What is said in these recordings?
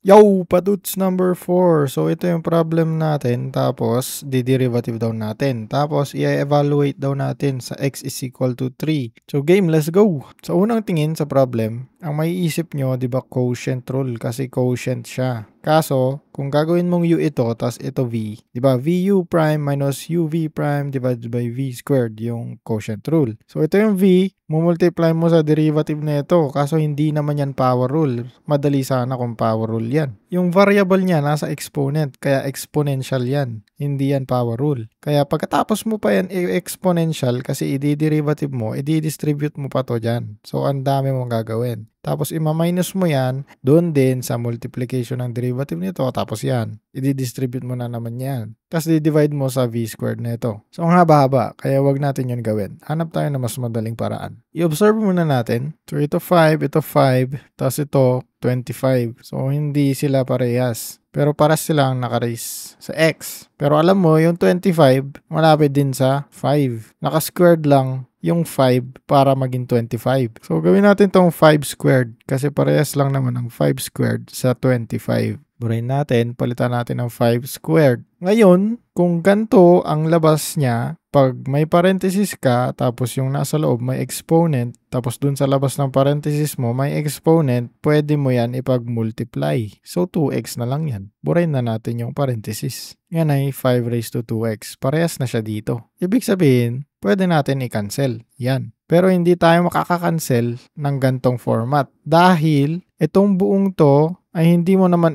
Yo, paduts number 4. So, ito yung problem natin. Tapos, di-derivative daw natin. Tapos, i-evaluate daw natin sa x is equal to 3. So, game, let's go! Sa unang tingin sa problem, ang maiisip nyo, di ba, quotient rule kasi quotient siya. Kaso, kung gagawin mong u ito, tas ito v, di ba, vu prime minus uv prime divided by v squared yung quotient rule. So, ito yung v, mumultiply mo sa derivative na ito. Kaso, hindi naman yan power rule. Madali sana kung power rule yan. Yung variable niya nasa exponent, kaya exponential yan. Hindi yan power rule. Kaya pagkatapos mo pa yan exponential kasi i-derivative mo, i-distribute mo pa to dyan. So, ang dami mong gagawin. Tapos, ima-minus mo yan, doon din sa multiplication ng derivative nito. Tapos yan, i-distribute mo na naman yan. Tapos, di-divide mo sa v squared na ito. So, ang haba-haba, kaya wag natin yun gawin. Hanap tayo na mas madaling paraan. I-observe muna natin. So, ito 5, tapos ito 25. So, hindi sila parehas. Pero paras sila ang naka-raise sa x. Pero alam mo, yung 25, malapit din sa 5. Naka-squared lang yung 5 para maging 25. So, gawin natin tong 5 squared kasi parehas lang naman ang 5 squared sa 25. Burahin natin, palitan natin ng 5 squared. Ngayon, kung ganito ang labas niya, pag may parenthesis ka, tapos yung nasa loob may exponent, tapos dun sa labas ng parenthesis mo may exponent, pwede mo yan ipag-multiply. So, 2x na lang yan. Burahin na natin yung parenthesis. Yan ay 5 raised to 2x. Parehas na siya dito. Ibig sabihin, pwede natin i-cancel. Yan. Pero hindi tayo makaka-cancel ng gantong format. Dahil, itong buong to ay hindi mo naman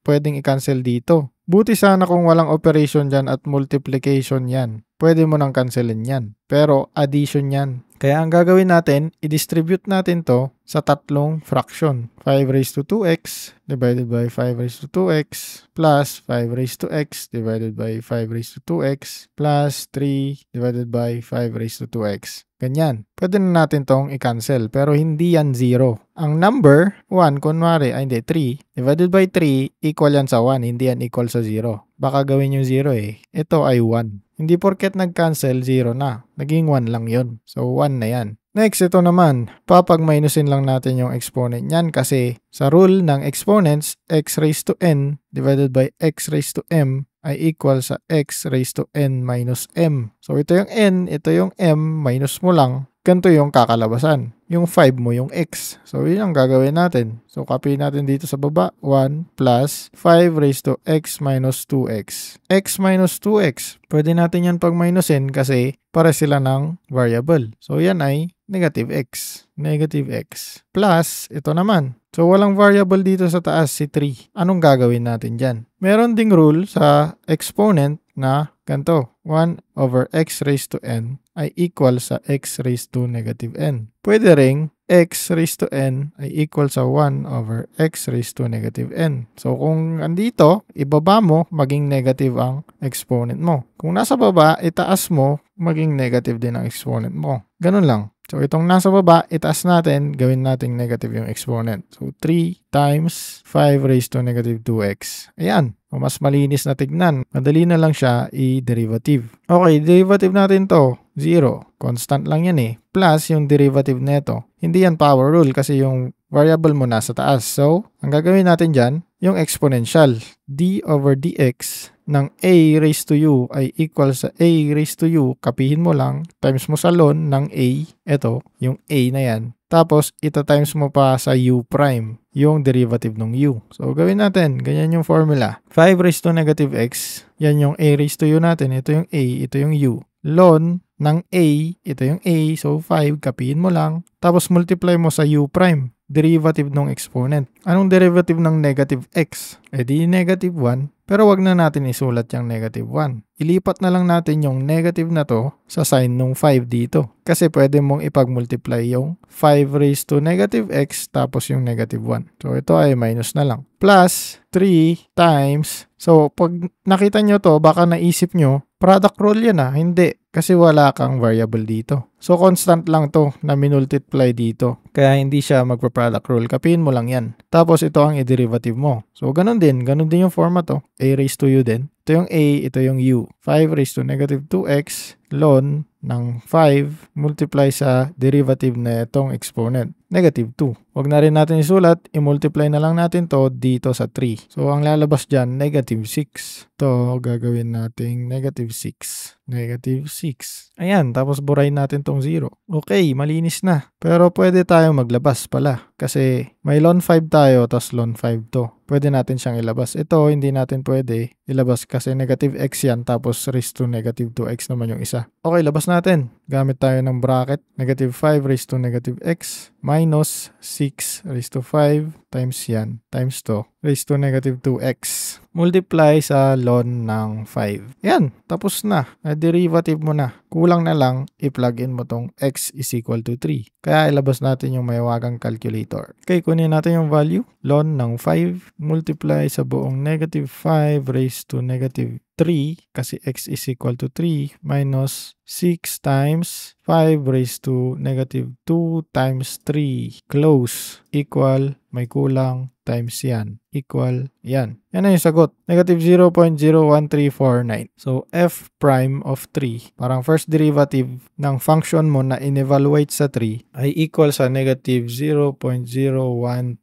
pwedeng i-cancel dito. Buti sana kung walang operation dyan at multiplication yan. Pwede mo nang cancelin yan. Pero addition yan. Kaya ang gagawin natin, i-distribute natin to sa tatlong fraction. 5 raised to 2x divided by 5 raised to 2x plus 5 raised to x divided by 5 raised to 2x plus 3 divided by 5 raised to 2x. Ganyan. Pwede na natin tong i-cancel pero hindi yan 0. Ang number, 1, kunwari, 3, divided by 3, equal yan sa 1. Hindi yan equal sa 0. Baka gawin yung 0 eh. Ito ay 1. Hindi porket nag-cancel, 0 na. Naging 1 lang yon. So, 1 na yan. Next, ito naman. Papag-minusin lang natin yung exponent niyan kasi sa rule ng exponents, x raised to n divided by x raised to m ay equal sa x raised to n minus m. So, ito yung n, ito yung m, minus mo lang. Ganito yung kakalabasan. Yung 5 mo yung x. So, yun ang gagawin natin. So, copy natin dito sa baba. 1 plus 5 raised to x minus 2x. X minus 2x. Pwede natin yan pag-minusin kasi para sila ng variable. So, yan ay negative x. Negative x. Plus, ito naman. So, walang variable dito sa taas, si 3. Anong gagawin natin dyan? Meron ding rule sa exponent na ganito. 1 over x raised to n ay equal sa x raised to negative n. Pwede ring x raised to n ay equal sa 1 over x raised to negative n. So, kung andito, ibaba mo, maging negative ang exponent mo. Kung nasa baba, itaas mo, maging negative din ang exponent mo. Ganun lang. So, itong nasa baba, itaas natin, gawin natin negative yung exponent. So, 3 times 5 raised to negative 2x. Ayan. O mas malinis na tignan. Madali na lang siya i-derivative. Okay, derivative natin to. 0. Constant lang yan eh. Plus yung derivative neto. Hindi yan power rule kasi yung variable mo nasa taas. So, ang gagawin natin dyan, yung exponential. D over dx ng a raised to u ay equal sa a raised to u. Kapihin mo lang. Times mo sa ln ng a. Ito, yung a na yan. Tapos, ito times mo pa sa u prime, yung derivative ng u. So, gawin natin. Ganyan yung formula. 5 raised to negative x. Yan yung a raised to u natin. Ito yung a, ito yung u. Ln ng a, ito yung a. So, 5, kapihin mo lang. Tapos, multiply mo sa u prime. Derivative ng exponent. Anong derivative ng negative x? E di negative 1. Pero wag na natin isulat yung negative 1. Ilipat na lang natin yung negative na to sa sign ng 5 dito. Kasi pwede mong ipag-multiply yung 5 raised to negative x tapos yung negative 1. So ito ay minus na lang. Plus 3 times. So pag nakita nyo to, baka naisip nyo, product rule yan ah. Hindi. Kasi wala kang variable dito. So constant lang to na minultiply dito. Kaya hindi siya magpa-product rule. Kapihin mo lang yan. Tapos ito ang i-derivative mo. So ganun din yung format to. A raised to u din. Ito yung A, ito yung U. 5 raised to negative 2x ln ng 5 multiply sa derivative na itong exponent, negative 2. Huwag na rin natin isulat, i-multiply na lang natin to dito sa 3. So, ang lalabas dyan, negative 6. Ito, gagawin natin negative 6. Negative 6. Ayan, tapos burahin natin tong 0. Okay, malinis na. Pero pwede tayong maglabas pala. Kasi may ln 5 tayo, tapos ln 5 to. Pwede natin siyang ilabas. Ito, hindi natin pwede ilabas kasi negative x yan, tapos raised to negative 2x naman yung isa. Okay, labas natin. Gamit tayo ng bracket. Negative 5 raised to negative x minus 6 raised to 5 times yan, times to raised to negative 2x. Multiply sa ln ng 5. Yan, tapos na. Derivative mo na. Kulang na lang, i-plug in mo tong x is equal to 3. Kaya ilabas natin yung mayawagang calculator. Okay, kunin natin yung value. Ln ng 5 multiply sa buong negative 5 raised to negative 3 kasi x is equal to 3 minus 6 times 5 raised to negative 2 times 3 close equal may kulang times yan equal yan. Yan na yung sagot. Negative 0.01349. So f prime of 3 parang first derivative ng function mo na in-evaluate sa 3 ay equal sa negative 0.01349.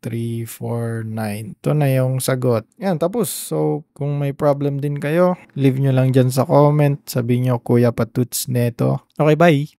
Ito na yung sagot. Yan, tapos. So kung may problem din kayo, leave nyo lang dyan sa comment. Sabihin nyo, Kuya Patuts neto. Okay, bye!